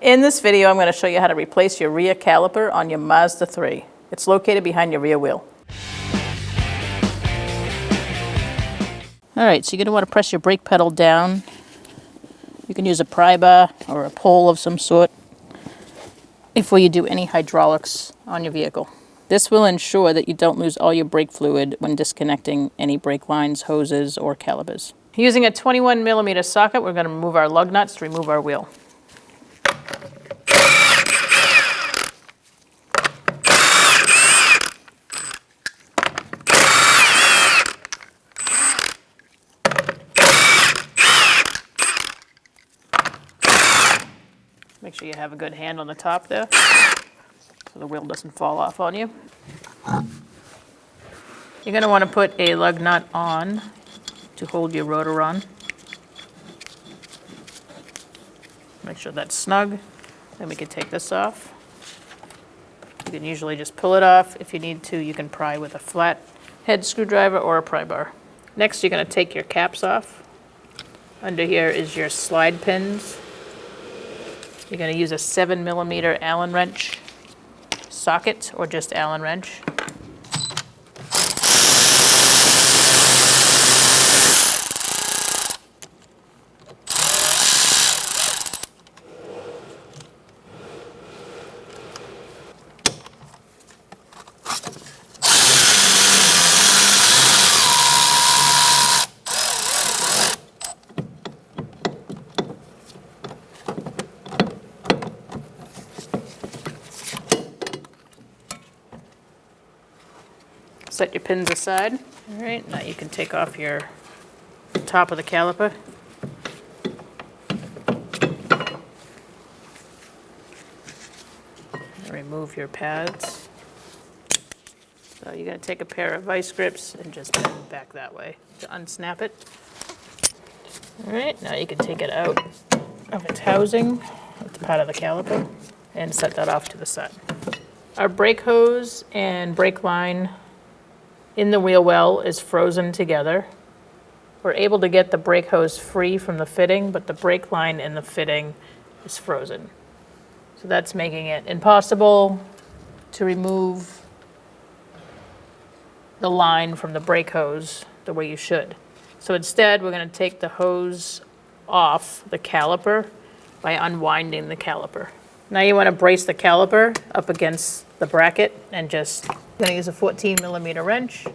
In this video, I'm going to show you how to replace your rear caliper on your Mazda 3. It's located behind your rear wheel. Alright, so you're going to want to press your brake pedal down. You can use a pry bar or a pole of some sort before you do any hydraulics on your vehicle. This will ensure that you don't lose all your brake fluid when disconnecting any brake lines, hoses, or calipers. Using a 21mm socket, we're going to remove our lug nuts to remove our wheel. Make sure you have a good hand on the top there, so the wheel doesn't fall off on you. You're going to want to put a lug nut on to hold your rotor on. Make sure that's snug. Then we can take this off. You can usually just pull it off. If you need to, you can pry with a flat head screwdriver or a pry bar. Next, you're going to take your caps off. Under here is your slide pins. You're going to use a 7mm Allen wrench socket or just Allen wrench. Set your pins aside. All right, now you can take off your top of the caliper. And remove your pads. So you're going to take a pair of vice grips and just bend back that way to unsnap it. All right, now you can take it out of its housing, it's part of the caliper, and set that off to the side. Our brake hose and brake line in the wheel well is frozen together. We're able to get the brake hose free from the fitting, but the brake line in the fitting is frozen. So that's making it impossible to remove the line from the brake hose the way you should. So instead, we're going to take the hose off the caliper by unwinding the caliper. Now you want to brace the caliper up against the bracket and just I'm going to use a 14mm wrench,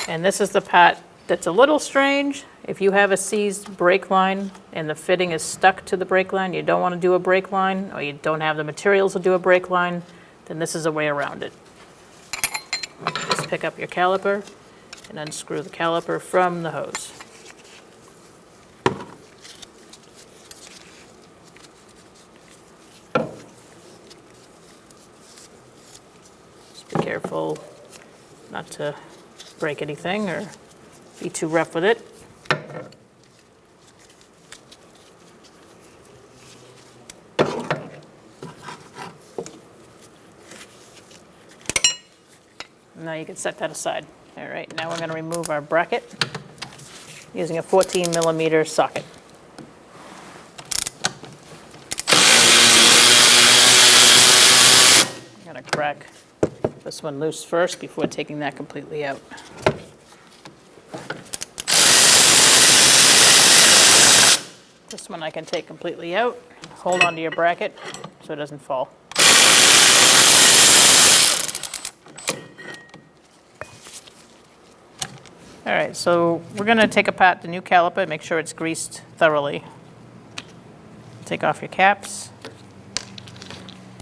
and this is the part that's a little strange. If you have a seized brake line and the fitting is stuck to the brake line, you don't want to do a brake line, or you don't have the materials to do a brake line, then this is a way around it. Just pick up your caliper and unscrew the caliper from the hose. Be careful not to break anything or be too rough with it. Now you can set that aside. All right, now we're going to remove our bracket using a 14mm socket. I'm going to crack this one loose first before taking that completely out. This one I can take completely out. Hold on to your bracket so it doesn't fall. All right, so we're going to take apart the new caliper and make sure it's greased thoroughly. Take off your caps.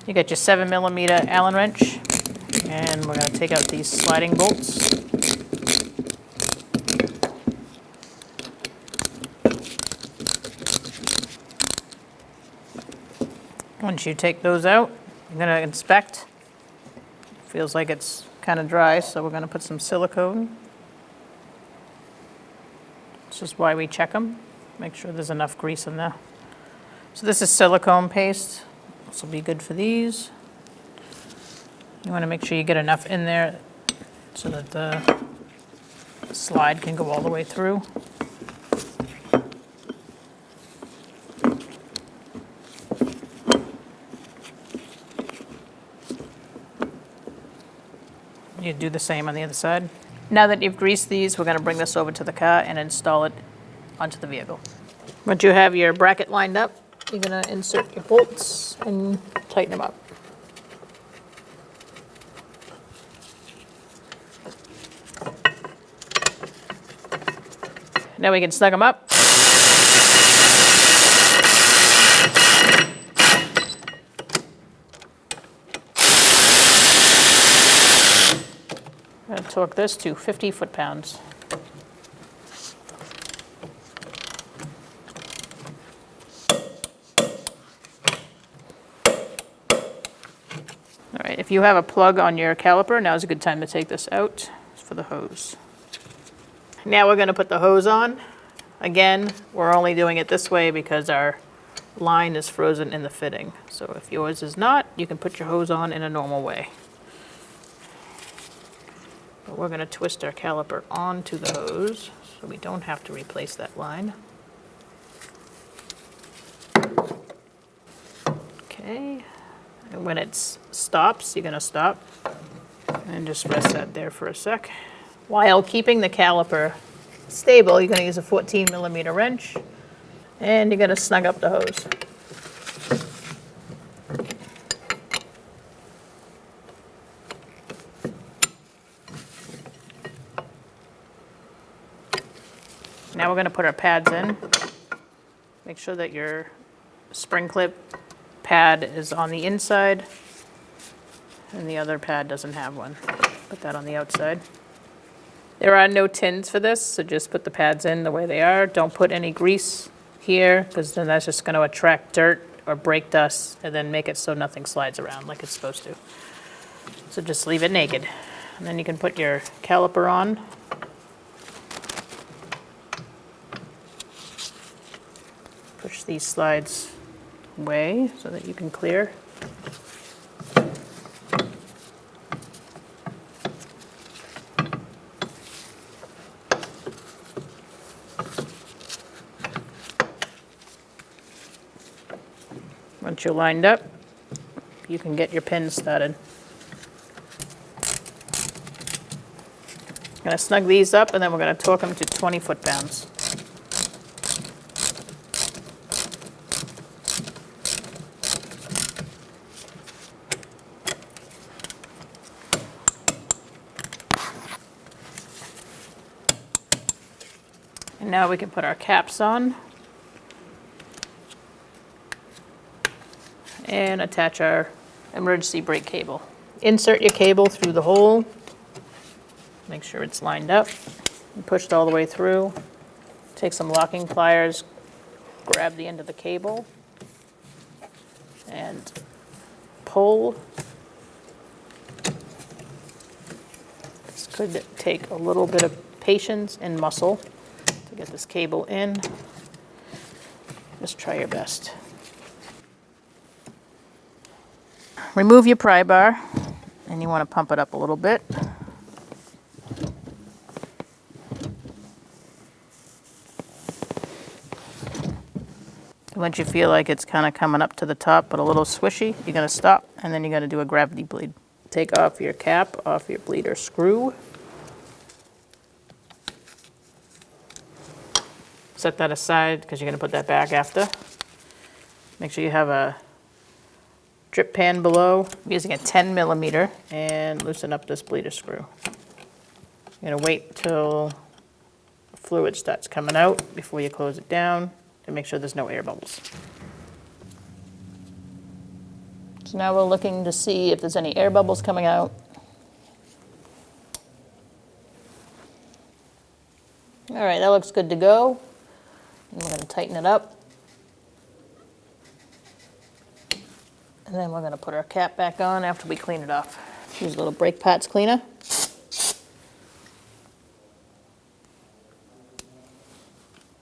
You got your 7mm Allen wrench. And we're going to take out these sliding bolts. Once you take those out, you're going to inspect. Feels like it's kind of dry, so we're going to put some silicone. This is why we check them. Make sure there's enough grease in there. So this is silicone paste. This will be good for these. You want to make sure you get enough in there so that the slide can go all the way through. You do the same on the other side. Now that you've greased these, we're going to bring this over to the car and install it onto the vehicle. Once you have your bracket lined up, you're going to insert your bolts and tighten them up. Now we can snug them up. I'm going to torque this to 50 foot-pounds. All right, if you have a plug on your caliper, now is a good time to take this out. It's for the hose. Now we're going to put the hose on. Again, we're only doing it this way because our line is frozen in the fitting. So if yours is not, you can put your hose on in a normal way. But we're going to twist our caliper onto the hose so we don't have to replace that line. Okay, and when it stops, you're going to stop and just rest that there for a sec. While keeping the caliper stable, you're going to use a 14mm wrench and you're going to snug up the hose. Now we're going to put our pads in. Make sure that your spring clip pad is on the inside and the other pad doesn't have one. Put that on the outside. There are no tins for this, so just put the pads in the way they are. Don't put any grease here because then that's just going to attract dirt or brake dust and then make it so nothing slides around like it's supposed to. So just leave it naked. And then you can put your caliper on. Push these slides away so that you can clear. Once you're lined up, you can get your pins started. I'm going to snug these up and then we're going to torque them to 20 foot-pounds. And now we can put our caps on and attach our emergency brake cable. Insert your cable through the hole. Make sure it's lined up and pushed all the way through. Take some locking pliers, grab the end of the cable, and pull. This could take a little bit of patience and muscle to get this cable in. Just try your best. Remove your pry bar, and you want to pump it up a little bit. Once you feel like it's kind of coming up to the top but a little swishy, you're going to stop, and then you're going to do a gravity bleed. Take off your cap off your bleeder screw. Set that aside because you're going to put that back after. Make sure you have a drip pan below. I'm using a 10mm and loosen up this bleeder screw. You're going to wait till the fluid starts coming out before you close it down to make sure there's no air bubbles. So now we're looking to see if there's any air bubbles coming out. All right, that looks good to go. And we're going to tighten it up. And then we're going to put our cap back on after we clean it off. Use a little brake pads cleaner.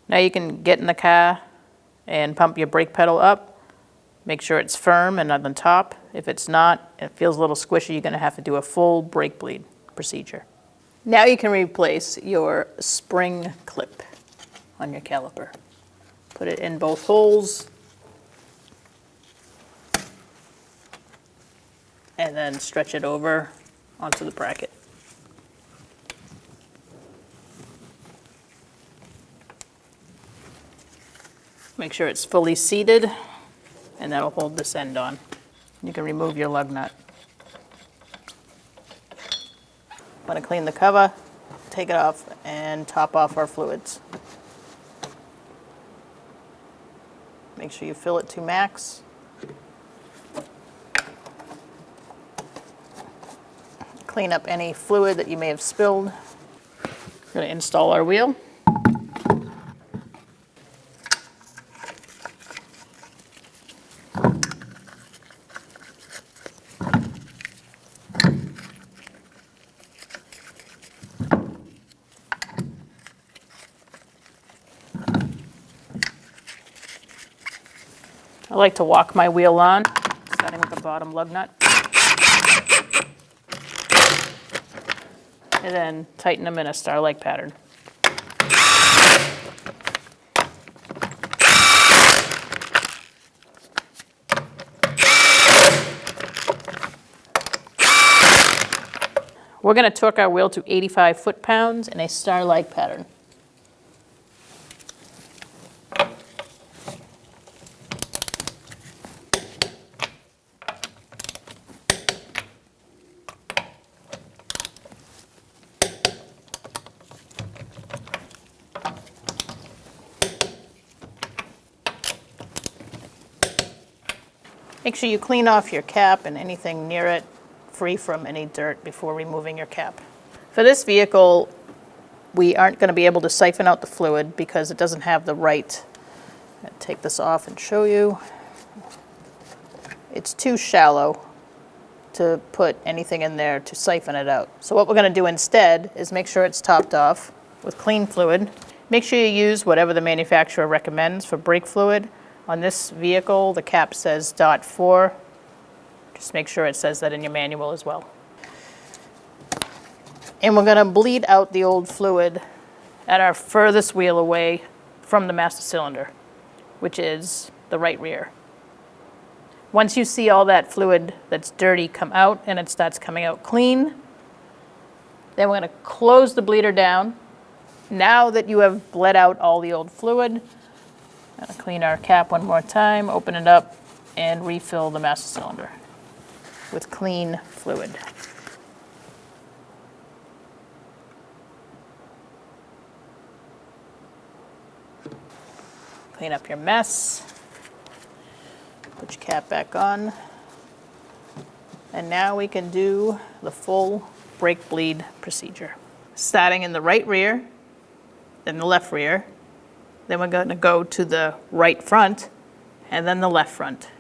Now you can get in the car and pump your brake pedal up. Make sure it's firm and on the top. If it's not, it feels a little squishy, you're going to have to do a full brake bleed procedure. Now you can replace your spring clip on your caliper. Put it in both holes. And then stretch it over onto the bracket. Make sure it's fully seated, and that'll hold this end on. You can remove your lug nut. Want to clean the cover, take it off, and top off our fluids. Make sure you fill it to max. Clean up any fluid that you may have spilled. We're going to install our wheel. I like to walk my wheel on, starting with the bottom lug nut. And then tighten them in a star-like pattern. We're going to torque our wheel to 85 foot-pounds in a star-like pattern. Make sure you clean off your cap and anything near it, free from any dirt, before removing your cap. For this vehicle, we aren't going to be able to siphon out the fluid because it doesn't have the right. I'll take this off and show you. It's too shallow to put anything in there to siphon it out. So what we're going to do instead is make sure it's topped off with clean fluid. Make sure you use whatever the manufacturer recommends for brake fluid. On this vehicle, the cap says .4. Just make sure it says that in your manual as well. And we're going to bleed out the old fluid at our furthest wheel away from the master cylinder, which is the right rear. Once you see all that fluid that's dirty come out and it starts coming out clean, then we're going to close the bleeder down. Now that you have bled out all the old fluid, I'm going to clean our cap one more time, open it up, and refill the master cylinder with clean fluid. Clean up your mess. Put your cap back on. And now we can do the full brake bleed procedure. Starting in the right rear, then the left rear. Then we're going to go to the right front, and then the left front.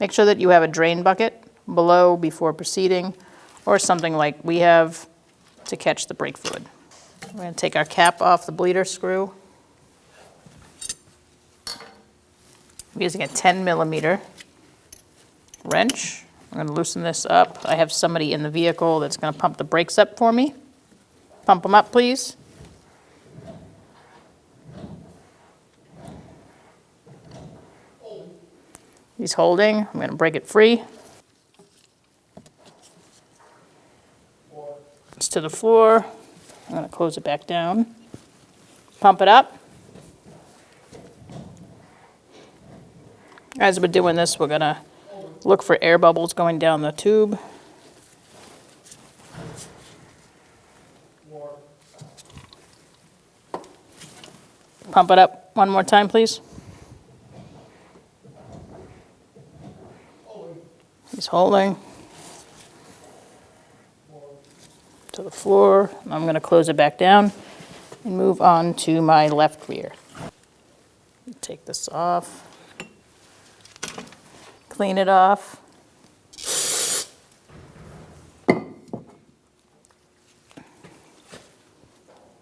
Make sure that you have a drain bucket below before proceeding, or something like we have to catch the brake fluid. We're going to take our cap off the bleeder screw. I'm using a 10mm wrench. I'm going to loosen this up. I have somebody in the vehicle that's going to pump the brakes up for me. Pump them up, please. He's holding. I'm going to break it free. It's to the floor. I'm going to close it back down. Pump it up. As we're doing this, we're going to look for air bubbles going down the tube. Pump it up one more time, please. He's holding. To the floor. I'm going to close it back down and move on to my left rear. Take this off. Clean it off.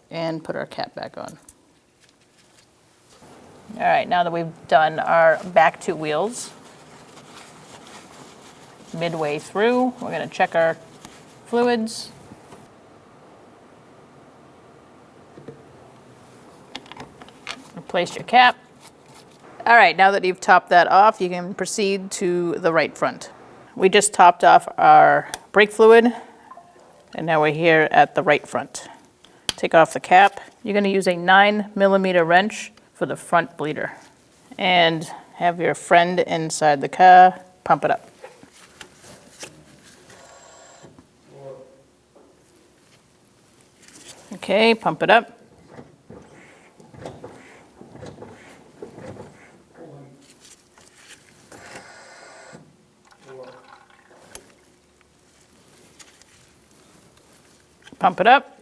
And put our cap back on. All right, now that we've done our back two wheels, midway through, we're going to check our fluids. Replace your cap. All right, now that you've topped that off, you can proceed to the right front. We just topped off our brake fluid, and now we're here at the right front. Take off the cap. You're going to use a 9mm wrench for the front bleeder. And have your friend inside the car pump it up. Okay, pump it up. Pump it up.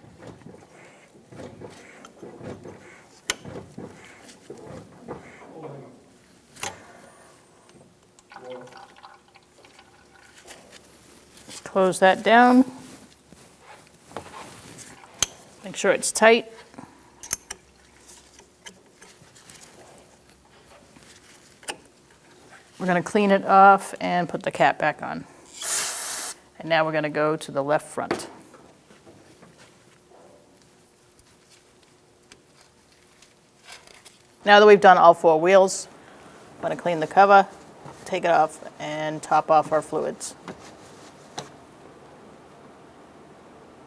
Close that down. Make sure it's tight. We're going to clean it off and put the cap back on. And now we're going to go to the left front. Now that we've done all 4 wheels, I'm going to clean the cover, take it off, and top off our fluids.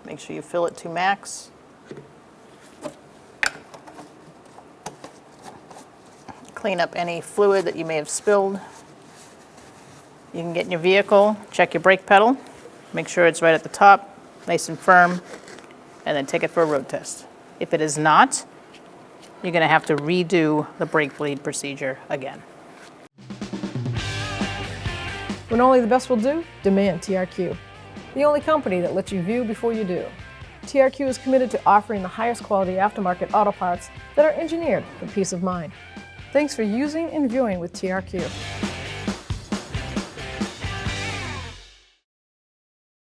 Make sure you fill it to max. Clean up any fluid that you may have spilled. You can get in your vehicle, check your brake pedal, make sure it's right at the top, nice and firm, and then take it for a road test. If it is not, you're going to have to redo the brake bleed procedure again. When only the best will do, demand TRQ. The only company that lets you view before you do. TRQ is committed to offering the highest quality aftermarket auto parts that are engineered for peace of mind. Thanks for using and viewing with TRQ.